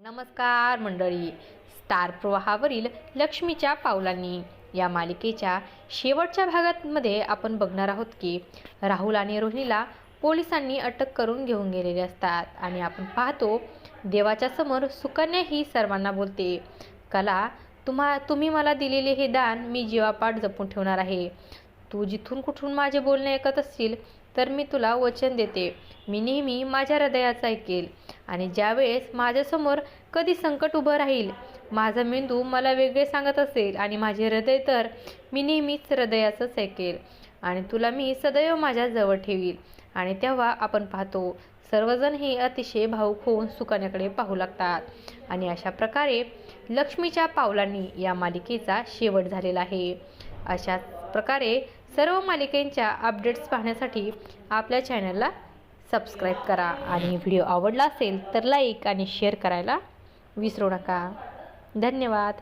नमस्कार मंडळी. स्टार प्रवाहावरील लक्ष्मीच्या पावलांनी या मालिकेच्या शेवटच्या भागामध्ये आपण बघणार आहोत की राहुल आणि रोहिणीला पोलिसांनी अटक करून घेऊन गेलेले असतात आणि आपण पाहतो देवाच्या समोर सुकन्या ही सर्वांना बोलते, कला तुम्ही मला दिलेले हे दान मी जीवापाड जपून ठेवणार आहे. तू जिथून कुठून माझे बोलणे ऐकत असशील तर मी तुला वचन देते, मी नेहमी माझ्या हृदयाचं ऐकेल आणि ज्यावेळेस माझ्यासमोर कधी संकट उभं राहील, माझा मेंदू मला वेगळे सांगत असेल आणि माझे हृदय तर मी नेहमीच हृदयाचंच ऐकेल आणि तुला मी सदैव माझ्या जवळ ठेवील. आणि तेव्हा आपण पाहतो सर्वजण हे अतिशय भावुक होऊन सुकन्याकडे पाहू लागतात आणि अशा प्रकारे लक्ष्मीच्या पावलांनी या मालिकेचा शेवट झालेला आहे. अशाच प्रकारे सर्व मालिकेंच्या अपडेट्स पाहण्यासाठी आपल्या चॅनलला सबस्क्राईब करा आणि व्हिडिओ आवडला असेल तर लाईक आणि शेअर करायला विसरू नका. धन्यवाद.